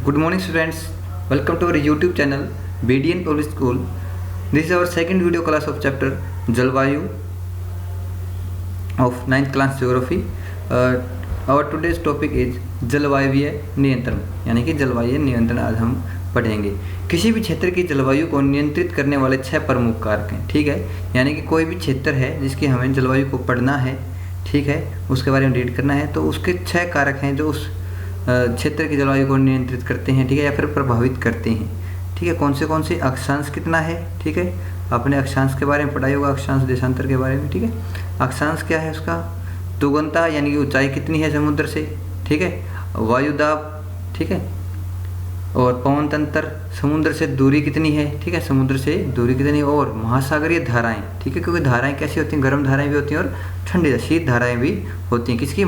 Good morning students, welcome to our YouTube channel BDN Public School. This is our second video class of chapter Jalvayu of 9th class Geography. Our today's topic is जलवायुवीय नियंत्रण, यानी कि जलवायु नियंत्रण आज हम पढ़ेंगे। किसी भी क्षेत्र की जलवायु को नियंत्रित करने वाले 6 प्रमुख कारक हैं, ठीक है। यानी कि कोई भी क्षेत्र है जिसकी हमें जलवायु को पढ़ना है, ठीक है, उसके बारे में रीड करना है, तो उसके 6 कारक हैं जो उस क्षेत्र की जलवायु को नियंत्रित करते हैं, ठीक है, या फिर प्रभावित करते हैं, ठीक है। कौन से अक्षांश कितना है, ठीक है, आपने अक्षांश के बारे में पढ़ा होगा, अक्षांश देशांतर के बारे में, ठीक है। अक्षांश क्या है, उसका तुगनता यानी कि ऊंचाई कितनी है समुद्र से, ठीक है, वायुदाब, ठीक है, और पवन तंत्र समुद्र से दूरी कितनी है, ठीक है, समुद्र से दूरी कितनी है, और महासागरीय धाराएं, ठीक है, क्योंकि धाराएं कैसी होती हैं, गर्म धाराएं भी होती हैं और ठंडी शीत धाराएं भी होती हैं, किसकी,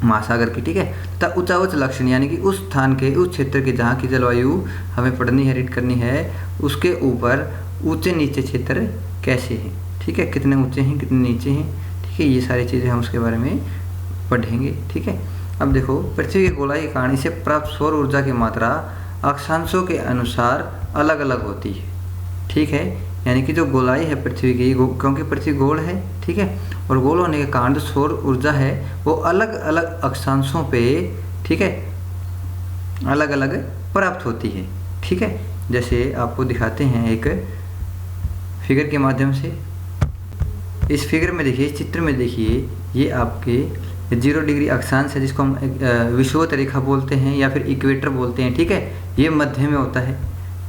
महासागर की, ठीक है। तथा उच्च लक्षण यानी कि उस स्थान के, उस क्षेत्र के जहाँ की जलवायु हमें पढ़नी है, रीड करनी है, उसके ऊपर ऊंचे नीचे क्षेत्र कैसे हैं, ठीक है, कितने ऊंचे हैं कितने नीचे हैं, ठीक है, ये सारी चीज़ें हम उसके बारे में पढ़ेंगे, ठीक है। अब देखो, पृथ्वी के गोलाई के कारण इसे प्राप्त सौर ऊर्जा की मात्रा अक्षांशों के अनुसार अलग अलग होती है, ठीक है। यानी कि जो गोलाई है पृथ्वी की, क्योंकि पृथ्वी गोल है, ठीक है, और गोल होने के कारण जो सौर ऊर्जा है वो अलग अलग अक्षांशों पे, ठीक है, अलग अलग प्राप्त होती है, ठीक है। जैसे आपको दिखाते हैं एक फिगर के माध्यम से। इस फिगर में देखिए, इस चित्र में देखिए, ये आपके 0 डिग्री अक्षांश है जिसको हम विषुवत रेखा बोलते हैं या फिर इक्वेटर बोलते हैं, ठीक है, ये मध्य में होता है,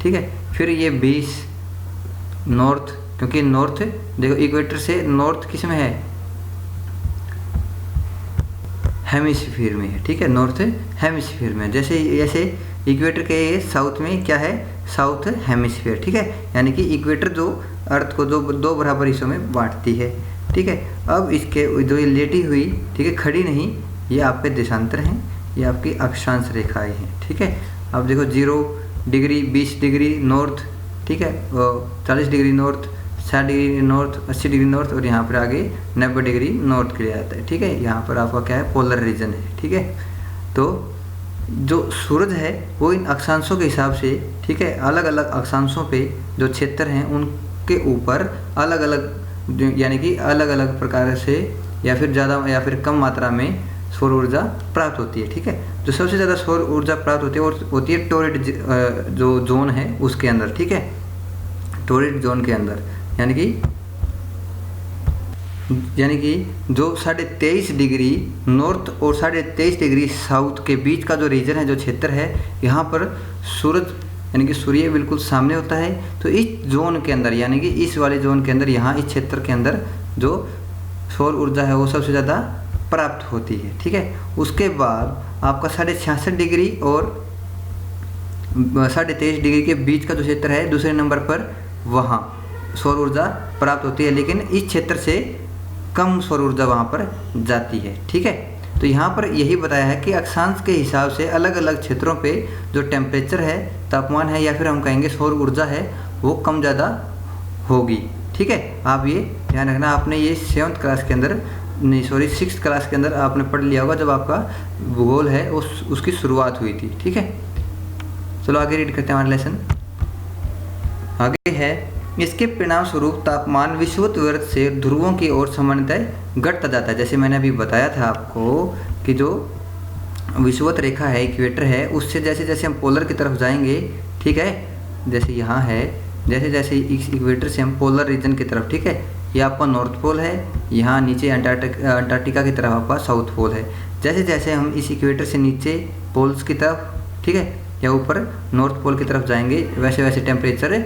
ठीक है। फिर ये 20 नॉर्थ, क्योंकि नॉर्थ देखो इक्वेटर से नॉर्थ किस में है, हेमिस्फीयर में है, ठीक है, नॉर्थ हेमिस्फीयर में। जैसे इक्वेटर के साउथ में क्या है, साउथ हेमिस्फीयर, ठीक है। यानी कि इक्वेटर जो अर्थ को दो बराबर हिस्सों में बांटती है, ठीक है। अब इसके जो ये लेटी हुई, ठीक है, खड़ी नहीं, ये आपके देशांतर हैं, ये आपकी अक्षांश रेखाएं हैं, ठीक है। अब देखो 0 डिग्री 20 डिग्री नॉर्थ, ठीक है, 40 degree north, 60 degree north, 80 degree north, और यहाँ पर आगे 90 डिग्री नॉर्थ के लिए आता है, ठीक है। यहाँ पर आपका क्या है, पोलर रीजन है, ठीक है। तो जो सूरज है वो इन अक्षांशों के हिसाब से, ठीक है, अलग अलग अक्षांशों पे जो क्षेत्र हैं उनके ऊपर अलग अलग, यानी कि अलग अलग प्रकार से या फिर ज़्यादा या फिर कम मात्रा में सौर ऊर्जा प्राप्त होती है, ठीक है। जो सबसे ज़्यादा सौर ऊर्जा प्राप्त होती है और होती है टोरिड जो जोन है उसके अंदर, ठीक है, टोरिड जोन के अंदर, यानी कि जो 23.5 डिग्री नॉर्थ और 23.5 डिग्री साउथ के बीच का जो रीजन है, जो क्षेत्र है, यहाँ पर सूरज यानी कि सूर्य बिल्कुल सामने होता है। तो इस जोन के अंदर, यानी कि इस वाले जोन के अंदर, यहाँ इस क्षेत्र के अंदर जो सौर ऊर्जा है वो सबसे ज़्यादा प्राप्त होती है, ठीक है। उसके बाद आपका 66.5 डिग्री और 23.5 डिग्री के बीच का जो क्षेत्र है दूसरे नंबर पर, वहाँ सौर ऊर्जा प्राप्त होती है, लेकिन इस क्षेत्र से कम सौर ऊर्जा वहाँ पर जाती है, ठीक है। तो यहाँ पर यही बताया है कि अक्षांश के हिसाब से अलग अलग क्षेत्रों पे जो टेम्परेचर है, तापमान है, या फिर हम कहेंगे सौर ऊर्जा है, वो कम ज़्यादा होगी, ठीक है। आप ये ध्यान रखना, आपने ये 7th क्लास के अंदर, नहीं सॉरी 6th क्लास के अंदर आपने पढ़ लिया होगा, जब आपका भूगोल है उसकी शुरुआत हुई थी, ठीक है। चलो आगे रीड करते हैं हमारा लेसन। आगे है, इसके परिणाम स्वरूप तापमान विषुवत वृत्त से ध्रुवों की ओर सामान्यतः घटता जाता है। जैसे मैंने अभी बताया था आपको कि जो विषुवत रेखा है, इक्वेटर है, उससे जैसे जैसे हम पोलर की तरफ जाएंगे, ठीक है, जैसे यहाँ है, जैसे जैसे इस इक्वेटर से हम पोलर रीजन की तरफ, ठीक है, ये आपका नॉर्थ पोल है, यहाँ नीचे अंटार्कटिका की तरफ आपका साउथ पोल है। जैसे जैसे हम इस इक्वेटर से नीचे पोल्स की तरफ, ठीक है, या ऊपर नॉर्थ पोल की तरफ जाएंगे, वैसे वैसे टेम्परेचर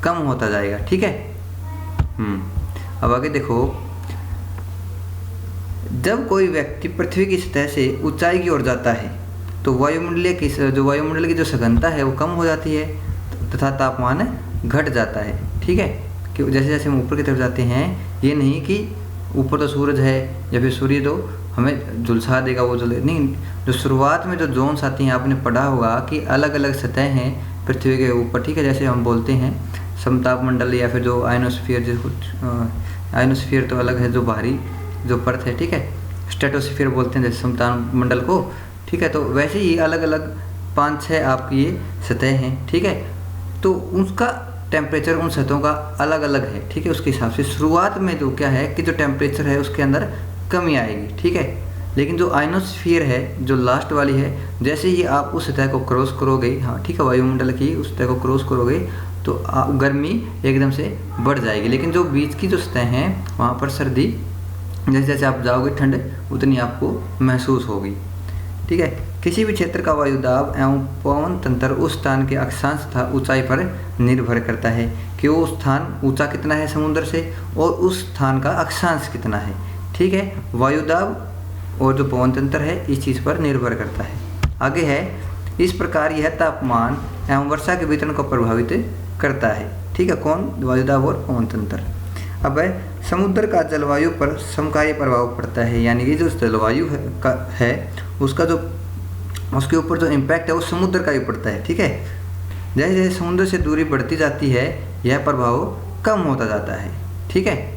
कम होता जाएगा, ठीक है। अब आगे देखो, जब कोई व्यक्ति पृथ्वी की सतह से ऊंचाई की ओर जाता है तो वायुमंडल की जो सघनता है वो कम हो जाती है तथा तापमान घट जाता है, ठीक है। कि जैसे जैसे हम ऊपर की तरफ जाते हैं, ये नहीं कि ऊपर तो सूरज है या फिर सूर्य तो हमें झुलसा देगा, वो जले नहीं। जो शुरुआत में जो जोन्स आती हैं, आपने पढ़ा होगा कि अलग अलग सतह हैं पृथ्वी के ऊपर, ठीक है। जैसे हम बोलते हैं समताप मंडल या फिर जो आयनोस्फीयर, जिसको आयनोस्फीयर तो अलग है, जो बाहरी जो परत है, ठीक है, स्ट्रेटोस्फीयर बोलते हैं जैसे समताप मंडल को, ठीक है। तो वैसे ही अलग अलग 5-6 आपकी ये सतह हैं, ठीक है। तो उसका टेम्परेचर उन सतहों का अलग अलग है, ठीक है। उसके हिसाब से शुरुआत में जो क्या है कि जो टेम्परेचर है उसके अंदर कमी आएगी, ठीक है। लेकिन जो आयनोस्फीयर है, जो लास्ट वाली है, जैसे ही आप उस सतह को क्रॉस करोगे, हाँ ठीक है, वायुमंडल की उस सतह को क्रॉस करोगे तो गर्मी एकदम से बढ़ जाएगी। लेकिन जो बीच की जो सतह हैं वहाँ पर सर्दी, जैसे जैसे आप जाओगे ठंड उतनी आपको महसूस होगी, ठीक है। किसी भी क्षेत्र का वायुदाब एवं पवन तंत्र उस स्थान के अक्षांश तथा ऊंचाई पर निर्भर करता है कि वो स्थान ऊंचा कितना है समुद्र से और उस स्थान का अक्षांश कितना है, ठीक है। वायुदाब और जो पवन तंत्र है इस चीज़ पर निर्भर करता है। आगे है, इस प्रकार यह तापमान एवं वर्षा के वितरण को प्रभावित करता है, ठीक है। कौन? वायुदाब और पवन तंत्र। अब है, समुद्र का जलवायु पर समकालीय प्रभाव पड़ता है, यानी कि जो जलवायु है उसका जो उसके ऊपर जो इम्पैक्ट है वो समुद्र का भी पड़ता है, ठीक है। जैसे जैसे समुद्र से दूरी बढ़ती जाती है यह प्रभाव कम होता जाता है, ठीक है।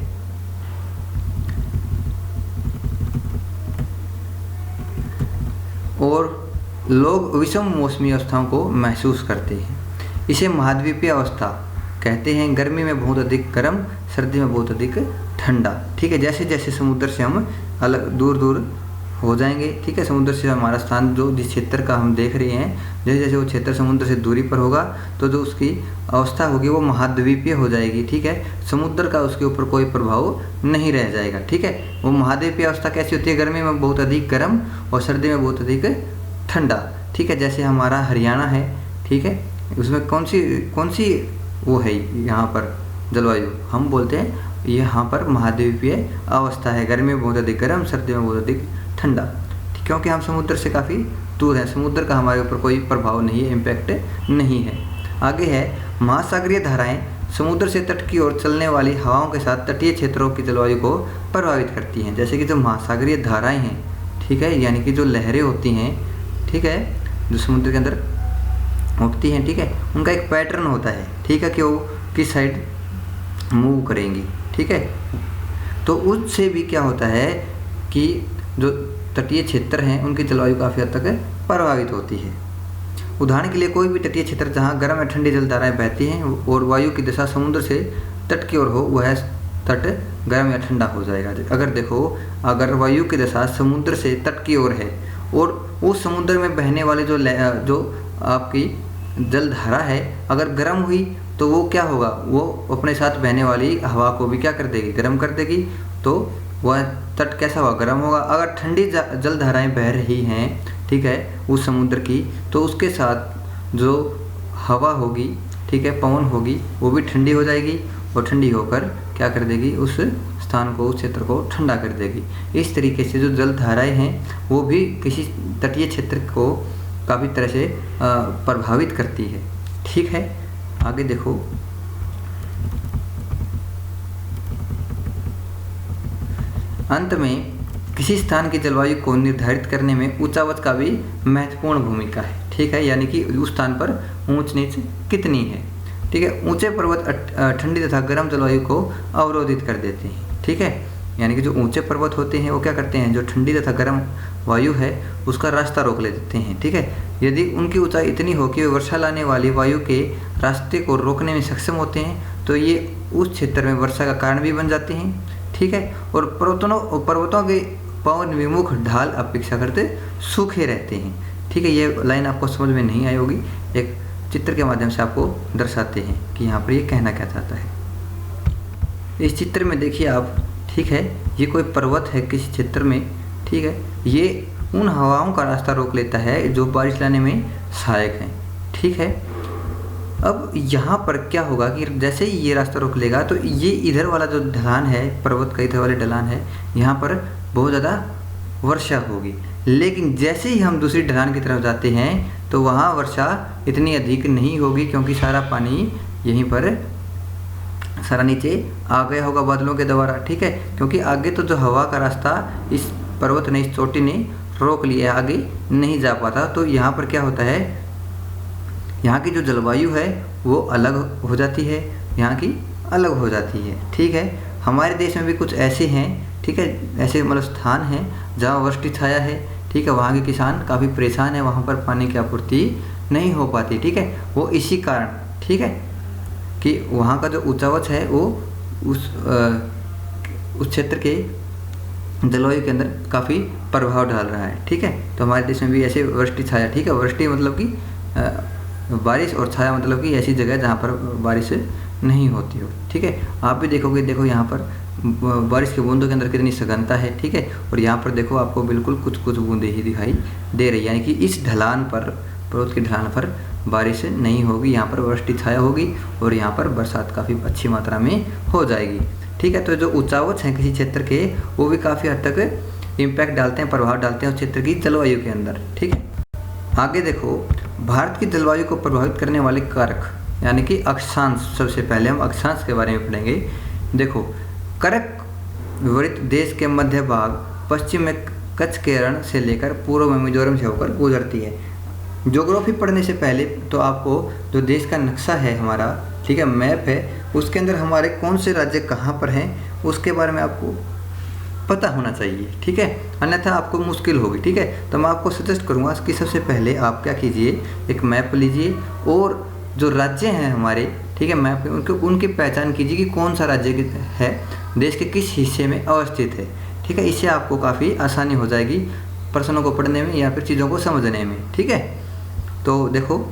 और लोग विषम मौसमी अवस्थाओं को महसूस करते हैं। इसे महाद्वीपीय अवस्था कहते हैं। गर्मी में बहुत अधिक गर्म, सर्दी में बहुत अधिक ठंडा, ठीक है। जैसे जैसे समुद्र से हम अलग दूर दूर हो जाएंगे, ठीक है, समुद्र से हमारा स्थान जो जिस क्षेत्र का हम देख रहे हैं, जैसे जैसे वो क्षेत्र समुद्र से दूरी पर होगा तो जो उसकी अवस्था होगी वो महाद्वीपीय हो जाएगी, ठीक है। समुद्र का उसके ऊपर कोई प्रभाव नहीं रह जाएगा, ठीक है। वो महाद्वीपीय अवस्था कैसी होती है? गर्मी में बहुत अधिक गर्म और सर्दी में बहुत अधिक ठंडा, ठीक है। जैसे हमारा हरियाणा है, ठीक है, उसमें कौन सी वो है यहाँ पर जलवायु? हम बोलते हैं यहाँ पर महाद्वीपीय अवस्था है। गर्मी में बहुत अधिक गर्म, सर्दी में बहुत अधिक ठंडा, क्योंकि हम समुद्र से काफ़ी दूर हैं, समुद्र का हमारे ऊपर कोई प्रभाव नहीं है, इम्पैक्ट नहीं है। आगे है, महासागरीय धाराएं समुद्र से तट की ओर चलने वाली हवाओं के साथ तटीय क्षेत्रों की जलवायु को प्रभावित करती हैं। जैसे कि जो महासागरीय धाराएं हैं, ठीक है, यानी कि जो लहरें होती हैं, ठीक है, जो समुद्र के अंदर उठती हैं, ठीक है, उनका एक पैटर्न होता है, ठीक है, कि वो किस साइड मूव करेंगी, ठीक है। तो उससे भी क्या होता है कि जो तटीय क्षेत्र हैं उनकी जलवायु काफ़ी हद तक प्रभावित होती है। उदाहरण के लिए कोई भी तटीय क्षेत्र जहाँ गर्म या ठंडी जलधाराएं बहती हैं और वायु की दिशा समुद्र से तट की ओर हो, वह तट गर्म या ठंडा हो जाएगा। अगर देखो, अगर वायु की दिशा समुद्र से तट की ओर है और उस समुद्र में बहने वाले जो आपकी जलधारा है अगर गर्म हुई तो वो क्या होगा? वो अपने साथ बहने वाली हवा को भी क्या कर देगी? गर्म कर देगी। तो वह तट कैसा होगा? गर्म होगा। अगर ठंडी जलधाराएं बह रही हैं, ठीक है, उस समुद्र की, तो उसके साथ जो हवा होगी, ठीक है, पवन होगी, वो भी ठंडी हो जाएगी और ठंडी होकर क्या कर देगी? उस स्थान को, उस क्षेत्र को ठंडा कर देगी। इस तरीके से जो जलधाराएं हैं वो भी किसी तटीय क्षेत्र को काफ़ी तरह से प्रभावित करती है, ठीक है। आगे देखो, अंत में किसी स्थान की जलवायु को निर्धारित करने में ऊंचावच का भी महत्वपूर्ण भूमिका है, ठीक है, यानी कि उस स्थान पर ऊंच नीच कितनी है, ठीक है। ऊंचे पर्वत ठंडी तथा गर्म जलवायु को अवरोधित कर देते हैं, ठीक है, यानी कि जो ऊंचे पर्वत होते हैं वो क्या करते हैं? जो ठंडी तथा गर्म वायु है उसका रास्ता रोक ले देते हैं, ठीक है। यदि उनकी ऊंचाई इतनी हो कि वे वर्षा लाने वाली वायु के रास्ते को रोकने में सक्षम होते हैं तो ये उस क्षेत्र में वर्षा का कारण भी बन जाते हैं, ठीक है। और पर्वतों के पवन विमुख ढाल अपेक्षाकृत सूखे रहते हैं, ठीक है। ये लाइन आपको समझ में नहीं आई होगी, एक चित्र के माध्यम से आपको दर्शाते हैं कि यहाँ पर ये कहना क्या चाहता है। इस चित्र में देखिए आप, ठीक है, ये कोई पर्वत है किसी क्षेत्र में, ठीक है, ये उन हवाओं का रास्ता रोक लेता है जो बारिश लाने में सहायक हैं, ठीक है। अब यहाँ पर क्या होगा कि जैसे ही ये रास्ता रोक लेगा तो ये इधर वाला जो ढलान है, पर्वत का इधर वाले ढलान है, यहाँ पर बहुत ज़्यादा वर्षा होगी। लेकिन जैसे ही हम दूसरी ढलान की तरफ जाते हैं तो वहाँ वर्षा इतनी अधिक नहीं होगी, क्योंकि सारा पानी यहीं पर सारा नीचे आ गया होगा बादलों के द्वारा, ठीक है। क्योंकि आगे तो जो हवा का रास्ता इस पर्वत ने, इस चोटी ने रोक लिया, आगे नहीं जा पाता। तो यहाँ पर क्या होता है, यहाँ की जो जलवायु है वो अलग हो जाती है, यहाँ की अलग हो जाती है, ठीक है। हमारे देश में भी कुछ ऐसे हैं, ठीक है, ऐसे मतलब स्थान हैं जहाँ वृष्टि छाया है, ठीक है, वहाँ के किसान काफ़ी परेशान है, वहाँ पर पानी की आपूर्ति नहीं हो पाती। ठीक है, वो इसी कारण, ठीक है, कि वहाँ का जो ऊंचावच है वो उस क्षेत्र के जलवायु के अंदर काफ़ी प्रभाव डाल रहा है। ठीक है, तो हमारे देश में भी ऐसे वृष्टि छाया, ठीक है, वृष्टि मतलब कि बारिश, और छाया मतलब कि ऐसी जगह जहाँ पर बारिश नहीं होती हो। ठीक है, आप भी देखोगे, देखो यहाँ पर बारिश की बूंदों के अंदर कितनी सघनता है। ठीक है, और यहाँ पर देखो आपको बिल्कुल कुछ कुछ बूंदें ही दिखाई दे रही है, यानी कि इस ढलान पर, पर्वत की ढलान पर बारिश नहीं होगी, यहाँ पर वृष्टि छाया होगी और यहाँ पर बरसात काफ़ी अच्छी मात्रा में हो जाएगी। ठीक है, तो जो ऊंचावच हैं किसी क्षेत्र के, वो भी काफ़ी हद तक इम्पैक्ट डालते हैं, प्रभाव डालते हैं उस क्षेत्र की जलवायु के अंदर। ठीक है, आगे देखो, भारत की जलवायु को प्रभावित करने वाले कारक, यानी कि अक्षांश। सबसे पहले हम अक्षांश के बारे में पढ़ेंगे। देखो, करक वृत्त देश के मध्य भाग, पश्चिम में कच्छ के रण से लेकर पूर्व में मिजोरम से होकर गुजरती है। ज्योग्राफी पढ़ने से पहले तो आपको जो देश का नक्शा है हमारा, ठीक है, मैप है, उसके अंदर हमारे कौन से राज्य कहाँ पर हैं उसके बारे में आपको पता होना चाहिए। ठीक है, अन्यथा आपको मुश्किल होगी। ठीक है, तो मैं आपको सजेस्ट करूँगा कि सबसे पहले आप क्या कीजिए, एक मैप लीजिए और जो राज्य हैं हमारे, ठीक है, मैप में उनकी पहचान कीजिए कि कौन सा राज्य है, देश के किस हिस्से में अवस्थित है। ठीक है, इससे आपको काफ़ी आसानी हो जाएगी प्रश्नों को पढ़ने में या फिर चीज़ों को समझने में। ठीक है, तो देखो,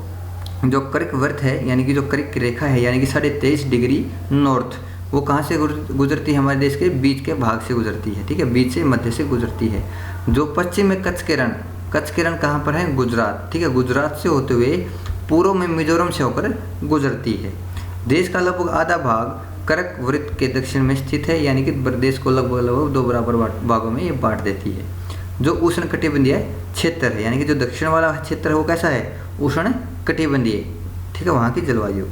जो कर्क वृत्त है, यानी कि जो कर्क की रेखा है, यानी कि 23.5 डिग्री नॉर्थ, वो कहाँ से गुजरती है, हमारे देश के बीच के भाग से गुजरती है। ठीक है, बीच से, मध्य से गुजरती है। जो पश्चिम में कच्छ के रण कहाँ पर है, गुजरात। ठीक है, गुजरात से होते हुए पूर्व में मिजोरम से होकर गुजरती है। देश का लगभग आधा भाग कर्क वृत्त के दक्षिण में स्थित है, यानी कि देश को लगभग 2 बराबर भागों में ये बांट देती है। जो उष्ण कटिबंधीय क्षेत्र है, यानी कि जो दक्षिण वाला क्षेत्र है वो कैसा है, उष्ण कटिबंधीय। ठीक है, वहाँ की जलवायु।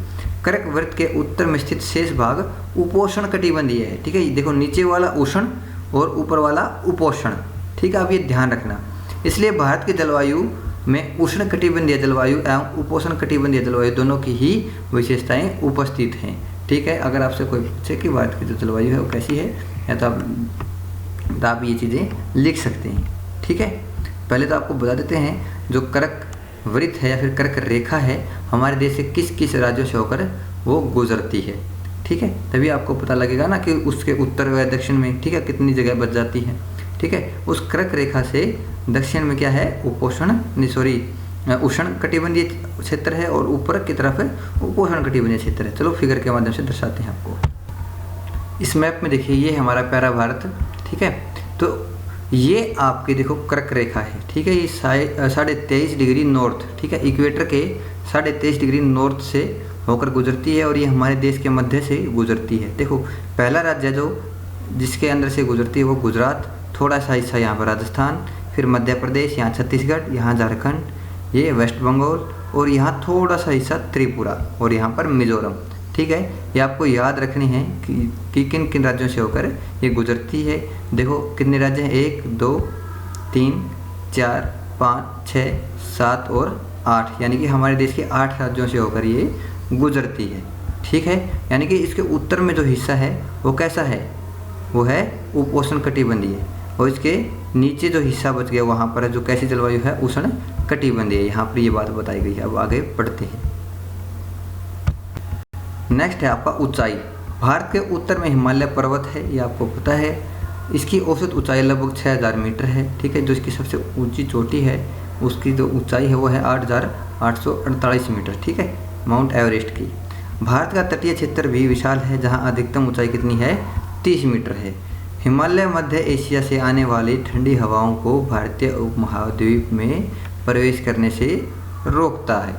कर्क वृत्त के उत्तर में स्थित शेष भाग उपोष्ण कटिबंधीय है। ठीक है, देखो, नीचे वाला उष्ण और ऊपर वाला उपोष्ण। ठीक है, आप ये ध्यान रखना। इसलिए भारत की जलवायु में उष्ण कटिबंधीय जलवायु एवं उपोष्ण कटिबंधीय जलवायु दोनों की ही विशेषताएं उपस्थित हैं। ठीक है, अगर आपसे कोई पूछे कि भारत की जो जलवायु है वो कैसी है, या तो आप ये चीज़ें लिख सकते हैं। ठीक है, पहले तो आपको बता देते हैं, जो कर्क वृत्त है या फिर कर्क रेखा है, हमारे देश से किस किस राज्यों से होकर वो गुजरती है। ठीक है, तभी आपको पता लगेगा ना कि उसके उत्तर व दक्षिण में, ठीक है, कितनी जगह बच जाती है। ठीक है, उस कर्क रेखा से दक्षिण में क्या है, उष्ण कटिबंधीय क्षेत्र है और ऊपर की तरफ उपोष्ण कटिबंधीय क्षेत्र है। चलो फिगर के माध्यम से दर्शाते हैं आपको। इस मैप में देखिए, ये हमारा प्यारा भारत। ठीक है, तो ये आपके देखो कर्क रेखा है। ठीक है, ये 23.5 डिग्री नॉर्थ, ठीक है, इक्वेटर के 23.5 डिग्री नॉर्थ से होकर गुजरती है और ये हमारे देश के मध्य से गुजरती है। देखो, पहला राज्य जो जिसके अंदर से गुजरती है वो गुजरात, थोड़ा सा हिस्सा यहाँ पर राजस्थान, फिर मध्य प्रदेश, यहाँ छत्तीसगढ़, यहाँ झारखंड, ये वेस्ट बंगाल और यहाँ थोड़ा सा हिस्सा त्रिपुरा और यहाँ पर मिजोरम। ठीक है, ये आपको याद रखनी है कि किन किन राज्यों से होकर ये गुजरती है। देखो कितने राज्य हैं, 1 2 3 4 5 6 7 और 8, यानी कि हमारे देश के 8 राज्यों से होकर ये गुजरती है। ठीक है, यानी कि इसके उत्तर में जो हिस्सा है वो कैसा है, वो है उपोष्ण कटिबंधीय और इसके नीचे जो हिस्सा बच गया वहाँ पर जो कैसी जलवायु है, उष्ण कटिबंधीय। यहाँ पर ये बात बताई गई है। अब आगे बढ़ते हैं। नेक्स्ट है आपका ऊंचाई। भारत के उत्तर में हिमालय पर्वत है, ये आपको पता है। इसकी औसत ऊंचाई लगभग 6000 मीटर है। ठीक है, जो इसकी सबसे ऊंची चोटी है उसकी जो ऊंचाई है वो है 8848 मीटर। ठीक है, माउंट एवरेस्ट की। भारत का तटीय क्षेत्र भी विशाल है, जहाँ अधिकतम ऊंचाई कितनी है, 30 मीटर है। हिमालय मध्य एशिया से आने वाली ठंडी हवाओं को भारतीय उपमहाद्वीप में प्रवेश करने से रोकता है।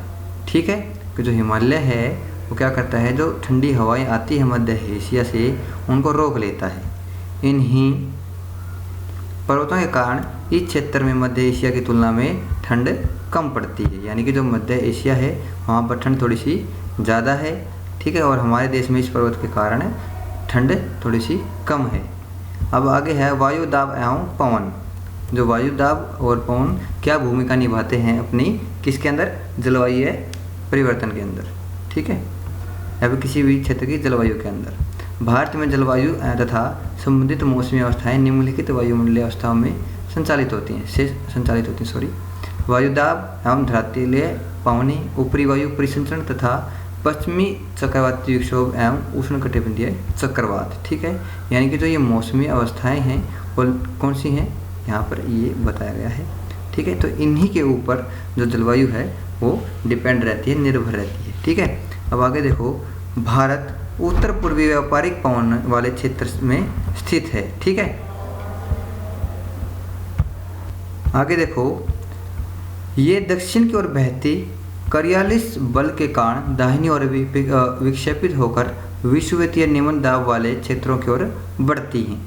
ठीक है, कि जो हिमालय है वो क्या करता है, जो ठंडी हवाएं आती है मध्य एशिया से उनको रोक लेता है। इन्हीं पर्वतों के कारण इस क्षेत्र में मध्य एशिया की तुलना में ठंड कम पड़ती है, यानी कि जो मध्य एशिया है वहाँ पर ठंड थोड़ी सी ज़्यादा है। ठीक है, और हमारे देश में इस पर्वत के कारण ठंड थोड़ी सी कम है। अब आगे है वायु दाब एवं पवन। जो वायु दाब और पवन क्या भूमिका निभाते हैं अपनी किसके अंदर, जलवायु परिवर्तन के अंदर। ठीक है, या फिर किसी भी क्षेत्र की जलवायु के अंदर। भारत में जलवायु तथा संबंधित मौसमी अवस्थाएं निम्नलिखित वायुमंडलीय अवस्थाओं में संचालित होती हैं सॉरी। वायुदाब एवं धरातलीय पवनी, ऊपरी वायु परिसंचरण तथा पश्चिमी चक्रवाती विक्षोभ एवं उष्णकटिबंधीय चक्रवात। ठीक है, यानी कि जो ये मौसमी अवस्थाएं हैं वो कौन सी हैं, यहाँ पर ये बताया गया है। ठीक है, तो इन्हीं के ऊपर जो जलवायु है वो डिपेंड रहती है, निर्भर रहती है। ठीक है, अब आगे देखो, भारत उत्तर पूर्वी व्यापारिक पवन वाले क्षेत्र में स्थित है। ठीक है, आगे देखो, ये दक्षिण की ओर बहती करियालिस बल के कारण दाहिनी ओर विक्षेपित होकर विषुवतीय निम्न दाब वाले क्षेत्रों की ओर बढ़ती हैं।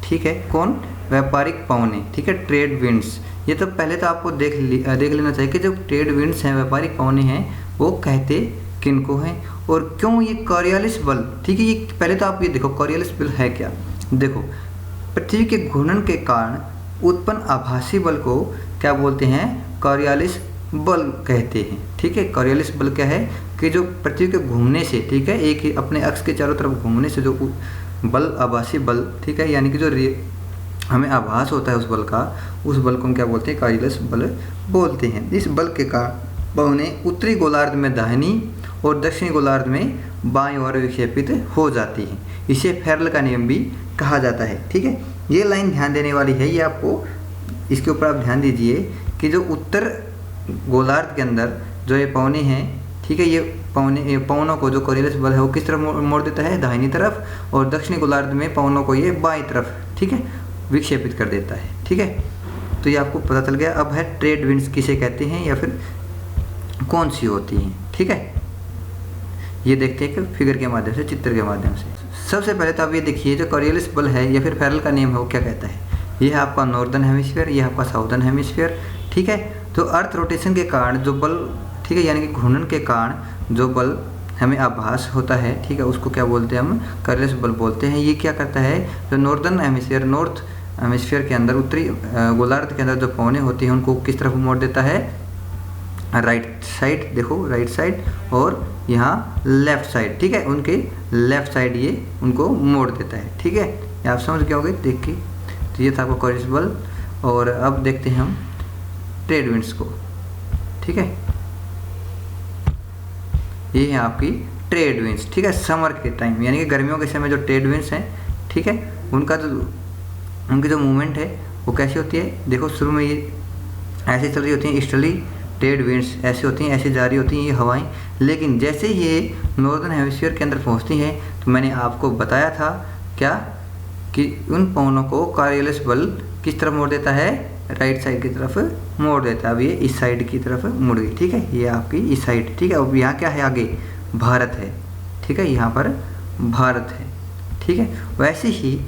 ठीक है, कौन, व्यापारिक पवनें। ठीक है, ट्रेड विंड्स। ये तो पहले तो आपको देख लेना चाहिए कि जो ट्रेड विंड्स हैं, व्यापारिक पवनें हैं, वो कहते किनको हैं और क्यों ये करियालिस बल। ठीक है, ये पहले तो आप ये देखो करियालिस बल है क्या। देखो, पृथ्वी के घूर्णन के कारण उत्पन्न आभासी बल को क्या बोलते हैं, करियालिस बल कहते हैं। ठीक है, करियालिस बल क्या है कि जो पृथ्वी के घूमने से, ठीक है, एक ही अपने अक्ष के चारों तरफ घूमने से जो बल, आभासी बल, ठीक है, यानी कि जो हमें आभास होता है उस बल का, उस बल को हम क्या बोलते हैं, करियालिस बल बोलते हैं। इस बल के कारण पवनें उत्तरी गोलार्ध में दाहिनी और दक्षिणी गोलार्ध में बाईं ओर विक्षेपित हो जाती हैं। इसे फेरल का नियम भी कहा जाता है। ठीक है, ये लाइन ध्यान देने वाली है, ये आपको इसके ऊपर आप ध्यान दीजिए कि जो उत्तर गोलार्ध के अंदर जो ये पवनें हैं, ठीक है, ये पवनों को जो करियालिस बल है वो किस तरफ मोड़ देता है, दाहिनी तरफ, और दक्षिणी गोलार्ध में पवनों को ये बाईं तरफ, ठीक है, विक्षेपित कर देता है। ठीक है, तो ये आपको पता चल गया। अब है ट्रेड विंड्स किसे कहते हैं या फिर कौन सी होती हैं। ठीक है, ये देखते हैं कि फिगर के माध्यम से, चित्र के माध्यम से। सबसे पहले तो आप ये देखिए, जो करियालिस बल है या फिर फेरल का नियम है वो क्या कहता है। ये है आपका नॉर्दर्न हेमिस्फीयर, ये आपका साउदर्न हेमिस्फीयर। ठीक है, तो अर्थ रोटेशन के कारण जो बल, ठीक है, यानी कि घूर्णन के कारण जो बल हमें आभास होता है, ठीक है, उसको क्या बोलते हैं, हम करियालिस बल बोलते हैं। ये क्या करता है, जो नॉर्दर्न हेमिस्फीयर, नॉर्थ हेमिस्फीयर के अंदर, उत्तरी गोलार्ध के अंदर जो पवनें होती हैं उनको किस तरफ मोड़ देता है, राइट साइड। देखो, राइट साइड, और यहाँ लेफ्ट साइड। ठीक है, उनके लेफ्ट साइड ये उनको मोड़ देता है। ठीक है, आप समझ गए होंगे देख के। तो ये था आपका करियालिस बल। और अब देखते हैं हम ट्रेड विंड्स को। ठीक है, ये है आपकी ट्रेड विंड्स। ठीक है, समर के टाइम यानी कि गर्मियों के समय जो ट्रेड विंड्स हैं, ठीक है, उनकी जो मूवमेंट है वो कैसी होती है। देखो, शुरू में ये ऐसे चल रही होती हैं, ईस्टर्ली ट्रेड विंड्स ऐसी होती हैं, ऐसे जारी होती हैं ये हवाएं। लेकिन जैसे ये नॉर्दर्न हेमिस्फीयर के अंदर पहुंचती हैं, तो मैंने आपको बताया था क्या कि उन पवनों को करियालिस बल किस तरफ मोड़ देता है, राइट साइड की तरफ मोड़ देता है। अब ये इस साइड की तरफ मुड़ गई। ठीक है, ये आपकी इस साइड। ठीक है, अब यहाँ क्या है, आगे भारत है। ठीक है, यहाँ पर भारत है। ठीक है, वैसे ही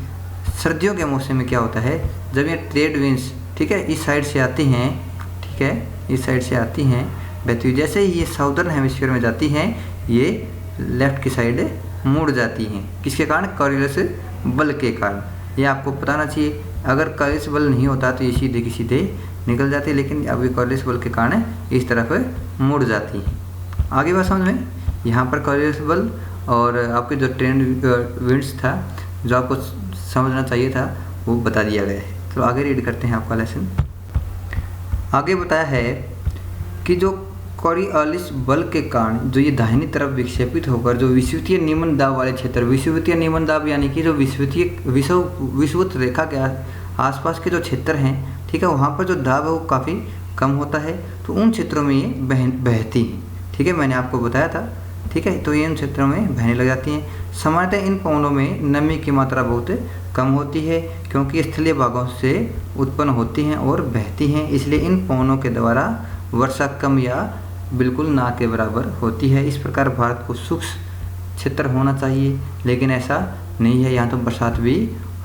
सर्दियों के मौसम में क्या होता है, जब ये ट्रेड विंड्स, ठीक है, इस साइड से आती हैं, ठीक है, इस साइड से आती हैं बहती हुई, जैसे ही ये साउदर्न हेमिस्फीयर में जाती हैं, ये लेफ्ट की साइड मुड़ जाती हैं। किसके कारण, करियालिस बल के कारण। ये आपको बताना चाहिए। अगर करियालिस बल नहीं होता तो ये सीधे की सीधे निकल जाती है, लेकिन अब ये करियालिस बल के कारण इस तरफ मुड़ जाती हैं। आगे बात समझ में, यहाँ पर करियालिस बल और आपके जो ट्रेड विंड्स था, जो आपको समझना चाहिए था, वो बता दिया गया है। तो आगे रीड करते हैं आपका लेसन। आगे बताया है कि जो करियालिस बल के कारण जो ये दाहिनी तरफ विक्षेपित होकर जो विषुवतीय निम्न दाब वाले क्षेत्र, विषुवतीय निम्न दाब यानी कि जो विषुवत रेखा के आसपास के जो क्षेत्र हैं, ठीक है, वहाँ पर जो दाब है वो काफ़ी कम होता है, तो उन क्षेत्रों में ये बहती हैं। ठीक है, मैंने आपको बताया था। ठीक है, तो ये इन क्षेत्रों में बहने लग जाती हैं। सामान्यतः इन पवनों में नमी की मात्रा बहुत कम होती है, क्योंकि स्थलीय भागों से उत्पन्न होती हैं और बहती हैं, इसलिए इन पवनों के द्वारा वर्षा कम या बिल्कुल ना के बराबर होती है। इस प्रकार भारत को शुष्क क्षेत्र होना चाहिए, लेकिन ऐसा नहीं है, यहाँ तो बरसात भी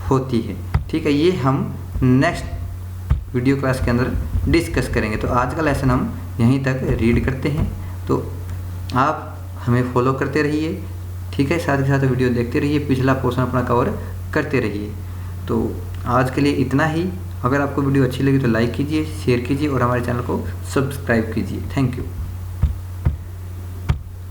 होती है। ठीक है, ये हम नेक्स्ट वीडियो क्लास के अंदर डिस्कस करेंगे। तो आज का लेसन हम यहीं तक रीड करते हैं, तो आप हमें फॉलो करते रहिए। ठीक है, साथ ही साथ वीडियो देखते रहिए, पिछला पोर्शन अपना कवर करते रहिए। तो आज के लिए इतना ही। अगर आपको वीडियो अच्छी लगी तो लाइक कीजिए, शेयर कीजिए और हमारे चैनल को सब्सक्राइब कीजिए। Thank you.